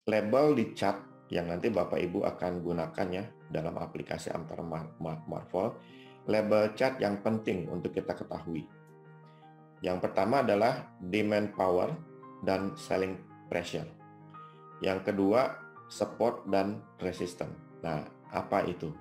label di chart yang nanti Bapak Ibu akan gunakan ya dalam aplikasi Amtar Marvel, label chart yang penting untuk kita ketahui. Yang pertama adalah demand power dan selling pressure. Yang kedua, support dan resistance. Nah, apa itu?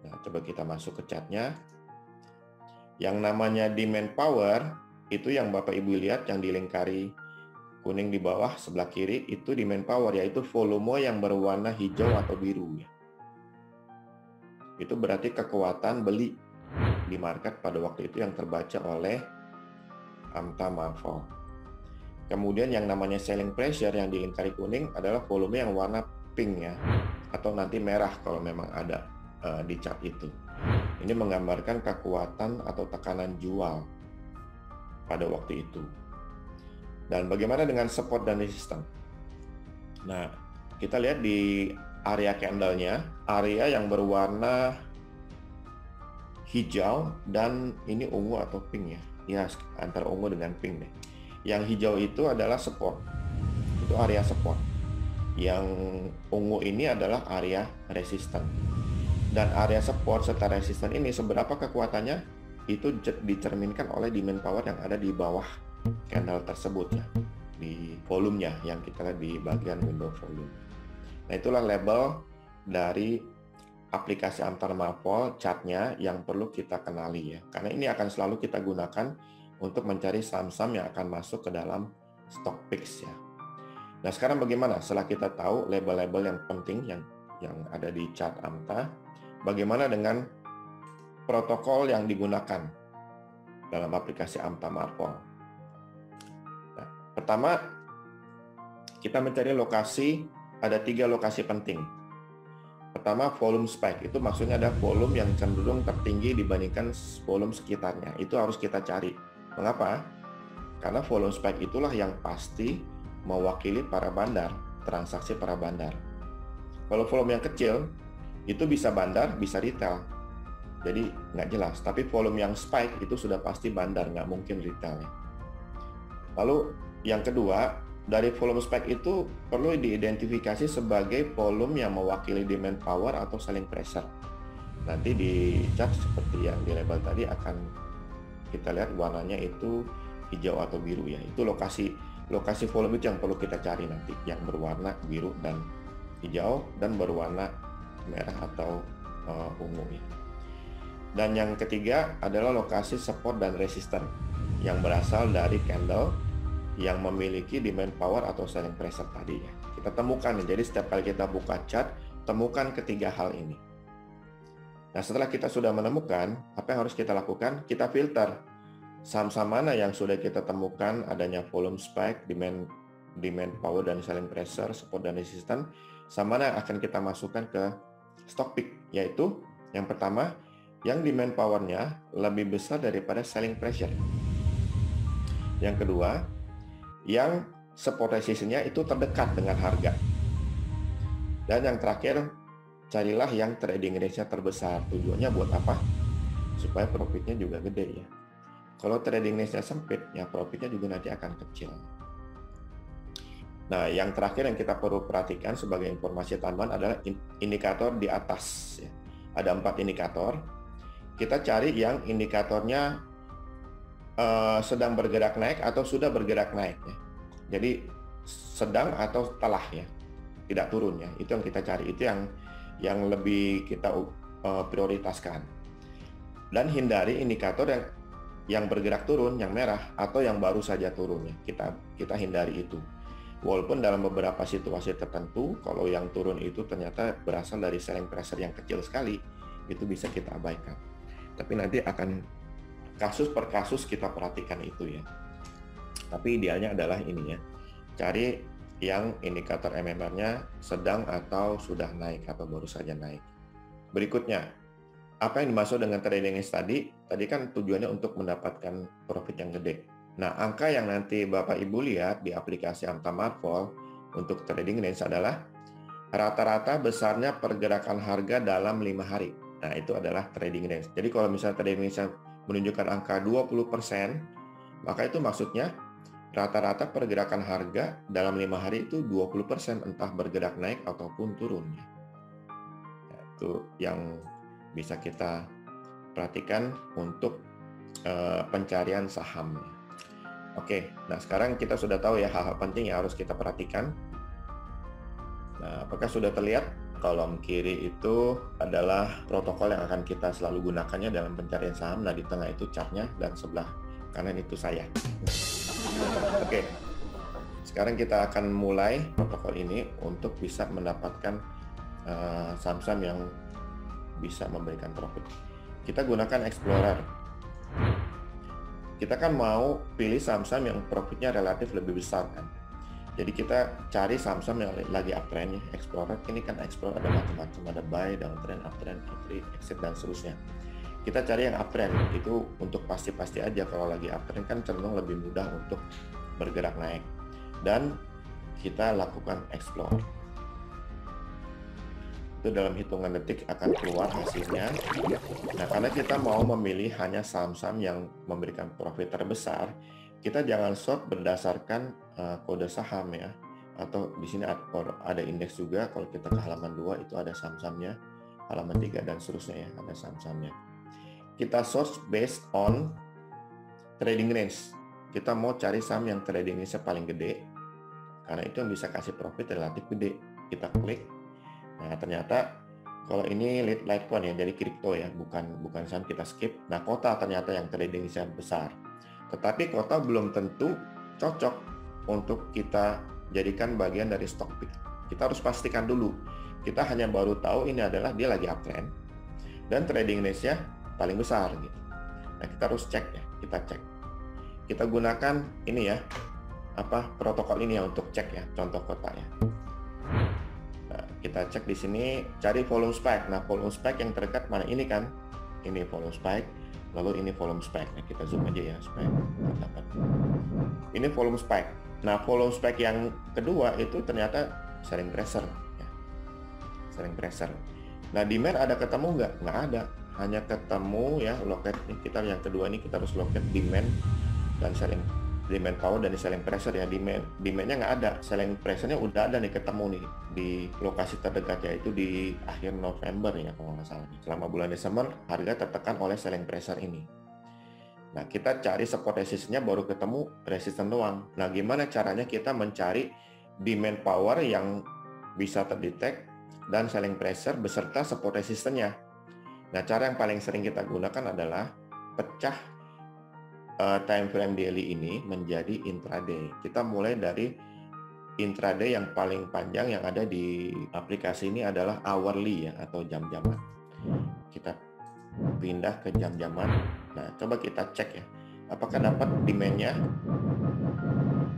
Nah, coba kita masuk ke chartnya. Yang namanya demand power, itu yang Bapak Ibu lihat yang dilingkari kuning di bawah sebelah kiri, itu demand power, yaitu volume yang berwarna hijau atau biru. Itu berarti kekuatan beli di market pada waktu itu yang terbaca oleh Amtar Marvel. Kemudian yang namanya selling pressure yang dilingkari kuning adalah volume yang warna pink ya, atau nanti merah kalau memang ada di chart itu. Ini menggambarkan kekuatan atau tekanan jual pada waktu itu. Dan bagaimana dengan support dan resistance? Nah, kita lihat di area candle-nya, area yang berwarna hijau dan ini ungu atau pink ya. Ya, antara ungu dengan pink deh. Yang hijau itu adalah support. Itu area support. Yang ungu ini adalah area resistance. Dan area support serta resistance ini seberapa kekuatannya itu dicerminkan oleh demand power yang ada di bawah candle tersebut ya, di volumenya yang kita lihat di bagian window volume. Nah, itulah label dari aplikasi Amtar Marvel chartnya yang perlu kita kenali ya, karena ini akan selalu kita gunakan untuk mencari saham-saham yang akan masuk ke dalam stock picks ya. Nah, sekarang bagaimana setelah kita tahu label-label yang penting yang ada di chart Amtar, bagaimana dengan protokol yang digunakan dalam aplikasi Amtar Marvel? Nah, pertama, kita mencari lokasi, ada 3 lokasi penting. Pertama, volume spike, itu maksudnya ada volume yang cenderung tertinggi dibandingkan volume sekitarnya. Itu harus kita cari. Mengapa? Karena volume spike itulah yang pasti mewakili para bandar, transaksi para bandar. Kalau volume yang kecil, itu bisa bandar, bisa retail. Jadi nggak jelas. Tapi volume yang spike itu sudah pasti bandar, nggak mungkin retail. Lalu yang kedua, dari volume spike itu perlu diidentifikasi sebagai volume yang mewakili demand power atau selling pressure. Nanti di chart seperti yang di label tadi akan kita lihat warnanya itu hijau atau biru ya. Itu lokasi volume itu yang perlu kita cari nanti, yang berwarna biru dan hijau dan berwarna merah atau ungu ya. Dan yang ketiga adalah lokasi support dan resistance yang berasal dari candle yang memiliki demand power atau selling pressure tadi ya. Kita temukan, jadi setiap kali kita buka chart, temukan ketiga hal ini. Nah, setelah kita sudah menemukan, apa yang harus kita lakukan? Kita filter saham-saham mana yang sudah kita temukan adanya volume spike, demand power dan selling pressure, support dan resistance, sama mana yang akan kita masukkan ke stock pick, yaitu yang pertama, yang demand powernya lebih besar daripada selling pressure. Yang kedua, yang support resistance-nya itu terdekat dengan harga. Dan yang terakhir, carilah yang trading range-nya terbesar. Tujuannya buat apa? Supaya profitnya juga gede ya. Kalau trading range-nya sempit, ya profitnya juga nanti akan kecil. Nah, yang terakhir yang kita perlu perhatikan sebagai informasi tambahan adalah indikator di atas. Ya. Ada 4 indikator. Kita cari yang indikatornya sedang bergerak naik atau sudah bergerak naik ya. Jadi sedang atau telah ya, tidak turun ya. Itu yang kita cari, itu yang lebih kita prioritaskan. Dan hindari indikator yang bergerak turun, yang merah atau yang baru saja turun ya. Kita hindari itu. Walaupun dalam beberapa situasi tertentu, kalau yang turun itu ternyata berasal dari selling pressure yang kecil sekali, itu bisa kita abaikan. Tapi nanti akan kasus per kasus kita perhatikan itu ya. Tapi idealnya adalah ini ya, cari yang indikator MMR-nya sedang atau sudah naik atau baru saja naik. Berikutnya, apa yang dimaksud dengan trading range tadi? Tadi kan tujuannya untuk mendapatkan profit yang gede. Nah, angka yang nanti Bapak Ibu lihat di aplikasi Amtar Marvel untuk trading range adalah rata-rata besarnya pergerakan harga dalam 5 hari. Nah, itu adalah trading range. Jadi kalau misalnya trading range menunjukkan angka 20%, maka itu maksudnya rata-rata pergerakan harga dalam 5 hari itu 20% entah bergerak naik ataupun turun. Itu yang bisa kita perhatikan untuk pencarian saham. Oke, nah sekarang kita sudah tahu ya hal-hal penting yang harus kita perhatikan. Nah, apakah sudah terlihat? Kolom kiri itu adalah protokol yang akan kita selalu gunakannya dalam pencarian saham. Nah, di tengah itu chartnya dan sebelah kanan itu saya. Oke, sekarang kita akan mulai protokol ini untuk bisa mendapatkan saham-saham yang bisa memberikan profit. Kita gunakan Explorer. Kita kan mau pilih saham-saham yang profitnya relatif lebih besar kan. Jadi kita cari saham-saham yang lagi uptrend ya. Explorer ini kan Explorer ada macam-macam, ada buy, downtrend, uptrend, entry, exit dan seterusnya. Kita cari yang uptrend itu untuk pasti-pasti aja. Kalau lagi uptrend kan cenderung lebih mudah untuk bergerak naik. Dan kita lakukan explore. Itu dalam hitungan detik akan keluar hasilnya. Nah, karena kita mau memilih hanya saham-saham yang memberikan profit terbesar, kita jangan short berdasarkan kode saham ya. Atau di sini ada indeks juga. Kalau kita ke halaman 2 itu ada saham-sahamnya, halaman 3 dan seterusnya ya, ada saham-sahamnya. Kita short based on trading range. Kita mau cari saham yang trading range-nya paling gede, karena itu yang bisa kasih profit relatif gede. Kita klik. Nah, ternyata kalau ini Litecoin ya, dari kripto ya, bukan saham, kita skip. Nah, Kota ternyata yang trading-nya besar. Tetapi Kota belum tentu cocok untuk kita jadikan bagian dari stock pick. Kita harus pastikan dulu. Kita hanya baru tahu ini adalah dia lagi uptrend dan trading range-nya paling besar gitu. Nah, kita harus cek ya, kita cek. Kita gunakan ini ya, protokol ini ya untuk cek ya, contoh Kota ya. Kita cek di sini, cari volume spike. Nah, volume spike yang terdekat mana? Ini kan, ini volume spike, lalu ini volume spike. Nah, kita zoom aja ya, spike. Ini volume spike. Nah, volume spike yang kedua itu ternyata selling pressure. Ya. Selling pressure. Nah, demand ada ketemu nggak? Nggak ada. Hanya ketemu ya, locate. Kita yang kedua ini kita harus locate demand dan selling. Demand power dan selling pressure ya. Demandnya nggak ada, selling pressure-nya udah ada nih, ketemu nih di lokasi terdekat, yaitu di akhir November ya kalau nggak salah. Selama bulan Desember harga tertekan oleh selling pressure ini. Nah, kita cari support resistance-nya baru ketemu resistance doang. Nah, gimana caranya kita mencari demand power yang bisa terdetek dan selling pressure beserta support resistance-nya? Nah, cara yang paling sering kita gunakan adalah pecah time frame daily ini menjadi intraday. Kita mulai dari intraday yang paling panjang yang ada di aplikasi ini adalah hourly ya, atau jam-jaman. Kita pindah ke jam-jaman. Nah, coba kita cek ya, apakah dapat demand-nya.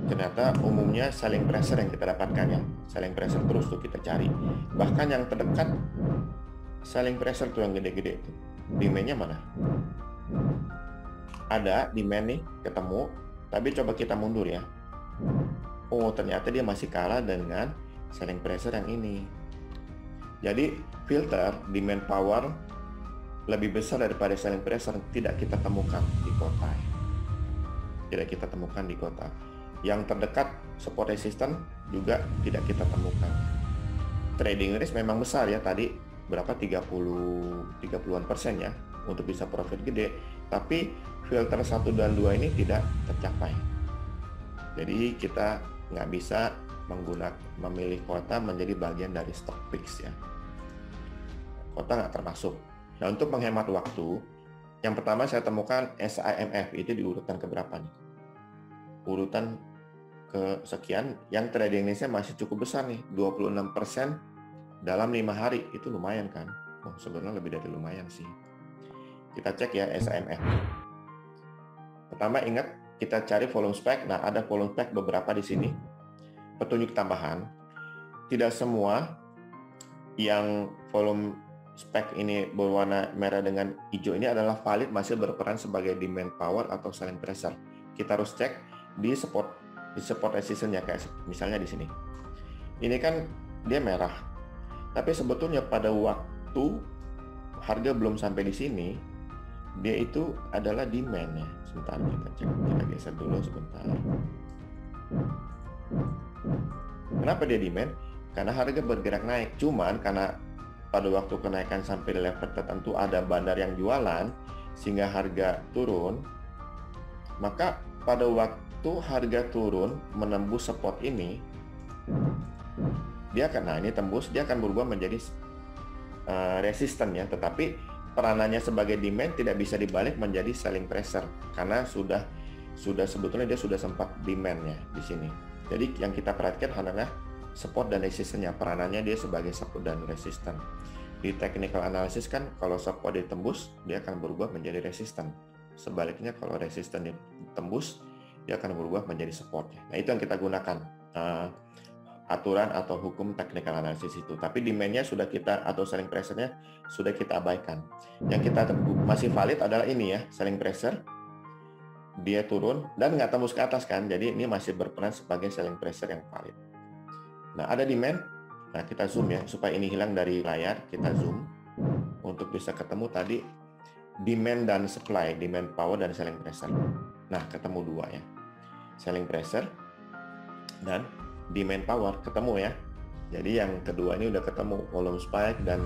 Ternyata umumnya selling pressure yang kita dapatkan ya, selling pressure terus tuh kita cari. Bahkan yang terdekat selling pressure tuh yang gede-gede itu. Demand-nya mana? Ada demand nih, ketemu, tapi coba kita mundur ya. Oh, ternyata dia masih kalah dengan selling pressure yang ini. Jadi filter demand power lebih besar daripada selling pressure tidak kita temukan di Kota. Tidak kita temukan di Kota. Yang terdekat support resistance juga tidak kita temukan. Trading risk memang besar ya, tadi berapa 30-an% ya untuk bisa profit gede, tapi filter 1 dan 2 ini tidak tercapai. Jadi kita nggak bisa memilih Kota menjadi bagian dari stock picks ya. Kota nggak termasuk. Nah, untuk menghemat waktu, yang pertama saya temukan SIMF itu di urutan keberapa nih? Urutan ke sekian, yang trading range-nya masih cukup besar nih, 26% dalam 5 hari, itu lumayan kan? Oh, sebenarnya lebih dari lumayan sih. Kita cek ya SIMF. Pertama ingat kita cari volume spike. Nah, ada volume spike beberapa di sini. Petunjuk tambahan, tidak semua yang volume spike ini berwarna merah dengan hijau ini adalah valid masih berperan sebagai demand power atau selling pressure. Kita harus cek di support resistance-nya, kayak misalnya di sini. Ini kan dia merah. Tapi sebetulnya pada waktu harga belum sampai di sini, dia itu adalah demand ya. Sebentar kita cek, kita geser dulu sebentar. Kenapa dia demand? Karena harga bergerak naik. Cuman karena pada waktu kenaikan sampai di level tertentu ada bandar yang jualan sehingga harga turun, maka pada waktu harga turun menembus support ini, dia akan, nah ini tembus, dia akan berubah menjadi resisten ya, tetapi peranannya sebagai demand tidak bisa dibalik menjadi selling pressure karena sudah sebetulnya dia sudah sempat demand ya di sini. Jadi yang kita perhatikan adalah support dan resistannya, peranannya dia sebagai support dan resisten. Di technical analysis kan kalau support ditembus dia akan berubah menjadi resisten. Sebaliknya kalau resisten ditembus dia akan berubah menjadi support. Nah itu yang kita gunakan aturan atau hukum technical analysis itu. Tapi demand-nya sudah kita, atau selling pressure-nya sudah kita abaikan. Yang kita masih valid adalah ini ya, selling pressure. Dia turun dan nggak tembus ke atas kan, jadi ini masih berperan sebagai selling pressure yang valid. Nah ada demand, nah kita zoom ya, supaya ini hilang dari layar, kita zoom untuk bisa ketemu tadi demand dan supply, demand power dan selling pressure. Nah ketemu dua ya, selling pressure dan demand power ketemu ya. Jadi yang kedua ini udah ketemu, volume spike dan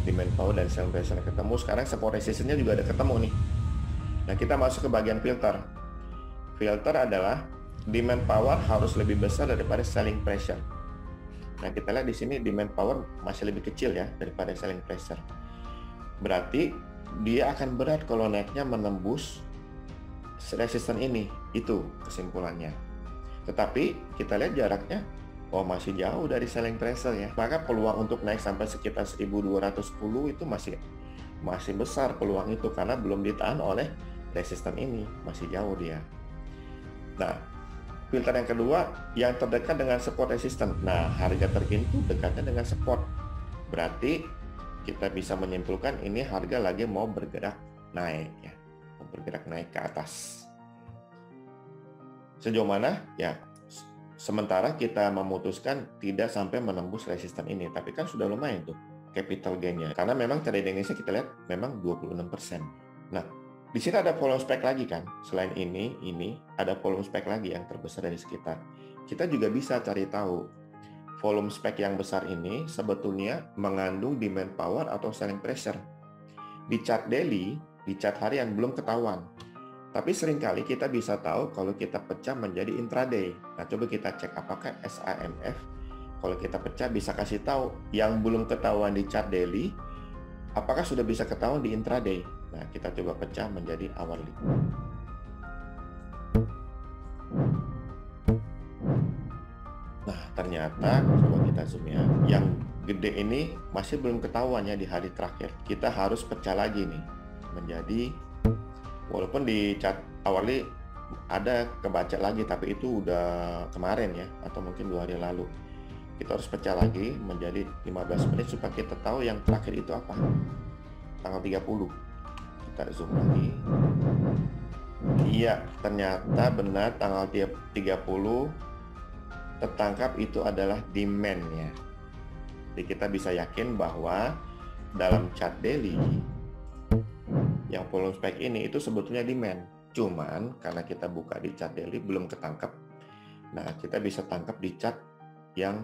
demand power dan selling pressure ketemu. Sekarang support resistance-nya juga ada ketemu nih. Nah kita masuk ke bagian filter. Filter adalah demand power harus lebih besar daripada selling pressure. Nah kita lihat di sini demand power masih lebih kecil ya daripada selling pressure. Berarti dia akan berat kalau naiknya menembus resistance ini. Itu kesimpulannya. Tetapi kita lihat jaraknya, oh masih jauh dari selling pressure ya. Maka peluang untuk naik sampai sekitar 1210 itu masih besar peluang itu karena belum ditahan oleh resisten ini, masih jauh dia. Nah, filter yang kedua yang terdekat dengan support resistance. Nah, harga terkini itu dekatnya dengan support. Berarti kita bisa menyimpulkan ini harga lagi mau bergerak naik ya, mau bergerak naik ke atas. Sejauh mana? Ya, sementara kita memutuskan tidak sampai menembus resisten ini, tapi kan sudah lumayan tuh capital gain-nya. Karena memang trading Indonesia kita lihat memang 26%. Nah, di sini ada volume spike lagi kan. Selain ini ada volume spike lagi yang terbesar dari sekitar. Kita juga bisa cari tahu volume spike yang besar ini sebetulnya mengandung demand power atau selling pressure. Di chart daily, di chart harian belum ketahuan. Tapi seringkali kita bisa tahu kalau kita pecah menjadi intraday. Nah, coba kita cek apakah SAMF kalau kita pecah bisa kasih tahu yang belum ketahuan di chart daily, apakah sudah bisa ketahuan di intraday. Nah, kita coba pecah menjadi hourly. Nah, ternyata coba kita zoom ya. Yang gede ini masih belum ketahuan ya di hari terakhir. Kita harus pecah lagi nih menjadi, walaupun di chart hourly ada kebaca lagi, tapi itu udah kemarin ya, atau mungkin 2 hari lalu. Kita harus pecah lagi menjadi 15 menit supaya kita tahu yang terakhir itu apa. Tanggal 30. Kita zoom lagi. Iya, ternyata benar tanggal 30 tertangkap itu adalah demand ya. Jadi kita bisa yakin bahwa dalam chart daily yang volume spike ini itu sebetulnya demand. Cuman karena kita buka di chart daily belum ketangkap. Nah, kita bisa tangkap di chart yang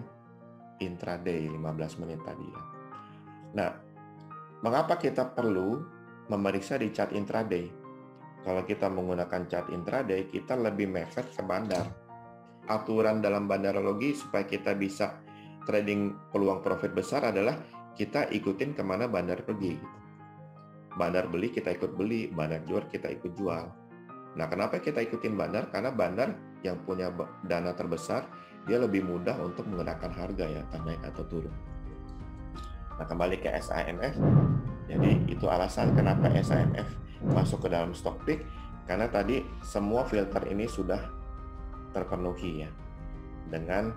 intraday 15 menit tadi ya. Nah, mengapa kita perlu memeriksa di chart intraday? Kalau kita menggunakan chart intraday, kita lebih mepet ke bandar. Aturan dalam bandarologi supaya kita bisa trading peluang profit besar adalah kita ikutin kemana bandar pergi. Bandar beli, kita ikut beli. Bandar jual, kita ikut jual. Nah, kenapa kita ikutin bandar? Karena bandar yang punya dana terbesar, dia lebih mudah untuk menggerakkan harga ya, naik atau turun. Nah, kembali ke SAMF. Jadi, itu alasan kenapa SAMF masuk ke dalam stock pick. Karena tadi semua filter ini sudah terpenuhi ya, dengan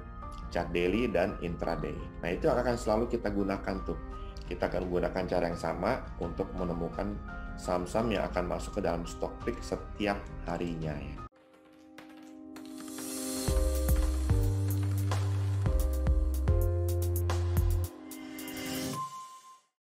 chart daily dan intraday. Nah, itu akan selalu kita gunakan tuh. Kita akan gunakan cara yang sama untuk menemukan saham-saham yang akan masuk ke dalam stock pick setiap harinya ya.